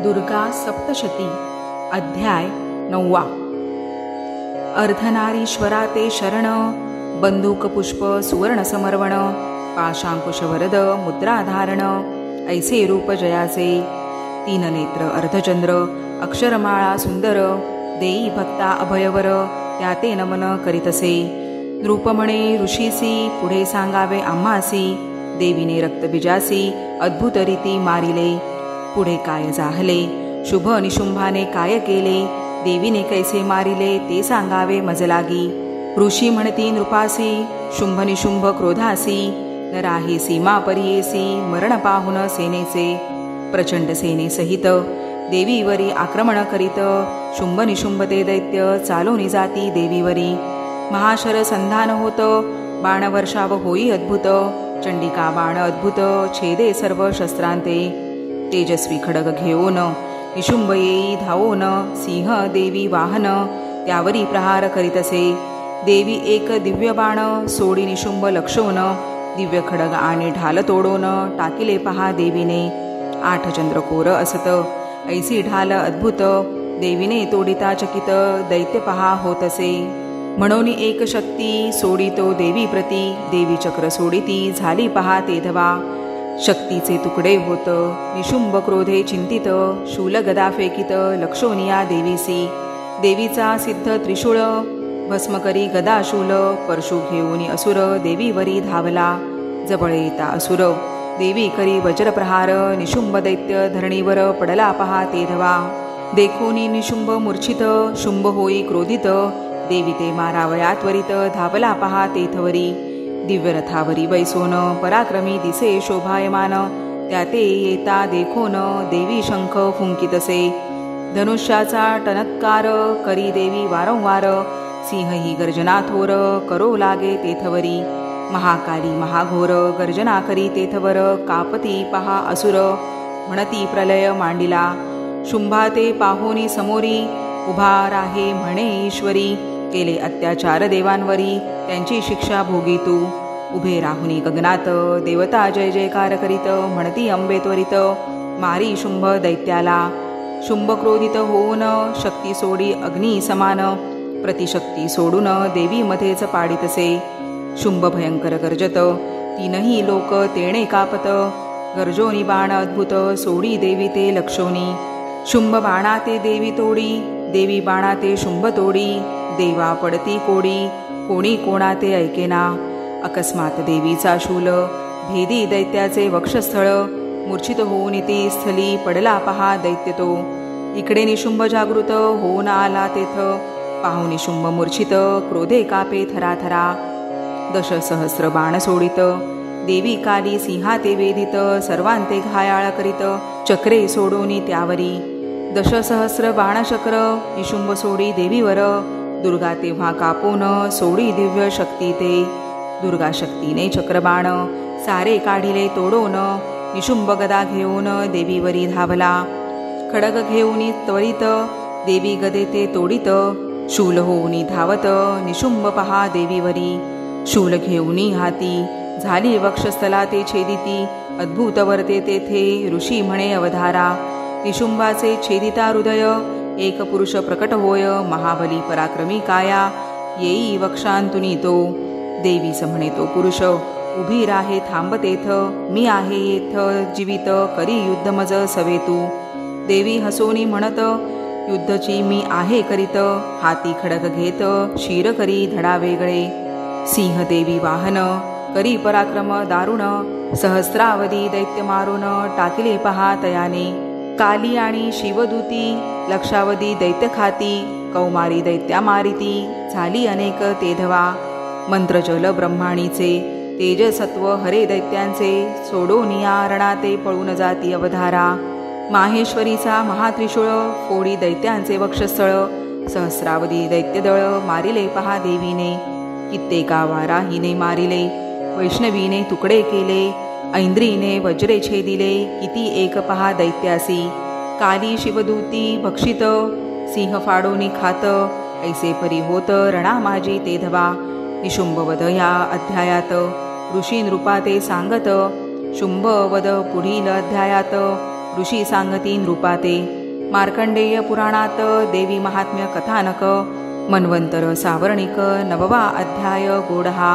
दुर्गा सप्तशती अध्याय 9. अर्धनारीश्वरा ते शरण, बंदूकपुष्प सुवर्ण समर्वण, पाशांकुशवरद मुद्राधारण, ऐसे रूप जयाचे. तीन नेत्र अर्धचंद्र, अक्षरमाळा सुंदर, देई भक्ता अभयवर, त्याते नमन करीतसे. नृपमणे ऋषीसी, पुढे सांगावे आम्हासी, देवीने रक्तबीजासी अद्भुत रीती मारिले. पुढे काय जाहले, शुभ निशुंभाने काय केले, देवीने कैसे मारिले ते सांगावे मजलागी. ऋषी म्हणती नृपासी, शुंभ निशुंभ क्रोधासी, नराही सीमा परियेसी, मरण पाहुन सेनेचे. प्रचंड सेनेसहित देवीवरी आक्रमण करीत, शुंभ निशुंभ ते दैत्य चालोनी जाती देवीवरी. महाशर संधान होत, बाणवर्षाव होई अद्भुत, चंडिका बाण अद्भुत छेदे सर्व शस्त्रांते. तेजस्वी खडग घेऊन निशुंभ येई धावोन, सिंह देवी वाहन त्यावरी प्रहार करीतसे. देवी एक दिव्य बाण सोडी निशुंभ लक्षोन, दिव्य खडग आणि ढाल तोडून टाकिले पहा देवीने. 8 चंद्रकोर असत ऐसी ढाल अद्भुत, देवीने तोडिता चकित दैत्य पहा होतसे. म्हणून एक शक्ती सोडितो देवी प्रती, देवी चक्र सोडिती झाली पहा तेधवा. शक्तीचे तुकडे होत निशुंभ क्रोधे चिंतित, शूल गदा फेकित लक्षोनिया देवीसी. देवीचा सिद्ध त्रिशूळ भस्म करी गदा शूल, परशु घेऊनी असुर देवीवरी धावला. जवळ येता असुर देवी करी वज्रप्रहार, निशुंभ दैत्य धरणीवर पडला पहा तेधवा. देखोनी निशुंभ मूर्छित, शुंभ होई क्रोधित, देवी ते मारावया त्वरित धावला पहा तेथवरी. दिव्य रथावरी बैसोन पराक्रमी दिसे शोभायमान, त्याते येता देखोन देवी शंख फुंकितसे. धनुष्याचा टनत्कार करी देवी वारंवार, सिंह ही गर्जना थोर करो लागे तेथवरी. महाकाली महाघोर गर्जना करी तेथवर, कापती पहा असुर म्हणती प्रलय मांडिला. शुंभाते पाहोनी समोरी, उभा राहे म्हणे ईश्वरी, केले अत्याचार देवांवरी त्यांची शिक्षा भोगी तू. उभे राहुनी गगनात देवता जय जयकार करीत, म्हणती अंबे त्वरित मारी शुंभ दैत्याला. शुंभ क्रोधित होऊन शक्ती सोडी अग्नी समान, प्रतिशक्ती सोडून देवी मध्येच पाडितसे. शुंभ भयंकर गर्जत तीनही लोक तेणे कापत, गर्जोनी बाण अद्भुत सोडी देवी ते लक्षोनी. शुंभ बाणाते देवी तोडी, देवी बाणाते शुंभ तोडी, देवा पडती कोडी कोणी कोणाते ऐकेना. अकस्मात देवीचा शूल भेदी दैत्याचे वक्षस्थळ, मूर्छित होऊन ती स्थली पडला पहा दैत्य तो. इकडे निशुंभ जागृत होऊन आला तेथ, पाहून निशुंभ मूर्छित क्रोधे कापे थराथरा. 10 सहस्र बाण सोडित देवी काली सिंहाते वेधित, सर्वांते घायाळ करीत चक्रे सोडोनी त्यावरी. 10 सहस्र बाणचक्र निशुंभ सोडी देवीवर, दुर्गा तेव्हा कापून सोडी दिव्य शक्ती ते. दुर्गा शक्तीने चक्रबाण सारे काढिले तोडून, निशुंभ गदा घेऊन देवीवरी धावला. खडग घेऊनी त्वरित देवी गदे ते तोडित, शूल होऊनी धावत निशुंभ पहा देवीवरी. शूल घेऊनी हाती झाली वक्षस्थला ते छेदिती, अद्भुत वर्ते तेथे ऋषी म्हणे अवधारा. निशुंभाचे छेदिता हृदय एक पुरुष प्रकट होय, महाबली पराक्रमी काया येई वक्षांतुनी तो. देवीस म्हणे तो पुरुष उभी राहे थांब तेथ, मी आहे येथ जीवित करी युद्ध मज सवे तू. देवी हसोनी म्हणत युद्धची मी आहे करीत, हाती खडग घेत शिर करी धडा वेगळे. सिंह देवी वाहन करी पराक्रम दारुण, सहस्रावधी दैत्य मारून टाकिले पहा तयाने. काली आणि शिवदूती लक्षावधी दैत्य खाती, कौमारी दैत्या मारिती झाली अनेक तेधवा. मंत्रजल ब्रह्माणीचे तेजसत्व हरे दैत्यांचे, सोडोनिया रणाते पळून जाती अवधारा. माहेश्वरीचा महात्रिशूळ फोडी दैत्यांचे वक्षस्थळ, सहस्रावधी दैत्यदळ मारिले पहा देवीने. कित्येका वाराहीने मारिले, वैष्णवीने तुकडे केले, ऐंद्रीने वज्रे छेदिले किती एक पहा दैत्यासी. काली शिवदूती भक्षित सिंह फाडोनी खात, ऐसे परी होत रणा माझी तेधवा. निशुंभवध या अध्यायात ऋषी नृपा ते सांगत, शुंभवध पुढील अध्यायात ऋषी सांगती नृपाते मार्कंडेय पुराणात देवी महात्म्य कथानक मन्वंतर सावर्णिक 9वा अध्याय गोडहा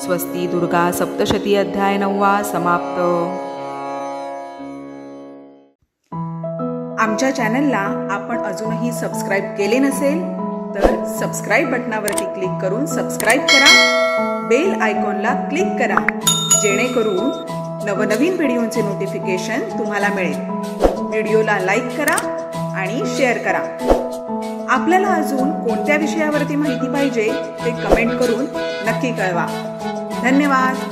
स्वस्ती दुर्गा सप्तशती अध्याय 9वा समाप्त। आमच्या चॅनलला आपण अजूनही सबस्क्राईब केले नसेल तर सबस्क्राईब बटनावरती क्लिक करून सबस्क्राईब करा, बेल आयकॉनला क्लिक करा जेणेकरून नवनवीन व्हिडिओचे नोटिफिकेशन तुम्हाला मिळेल। व्हिडिओला लाईक करा आणि शेअर करा। आपल्याला अजून कोणत्या विषयावरती माहिती पाहिजे ते कमेंट करून नक्की कळवा। धन्यवाद।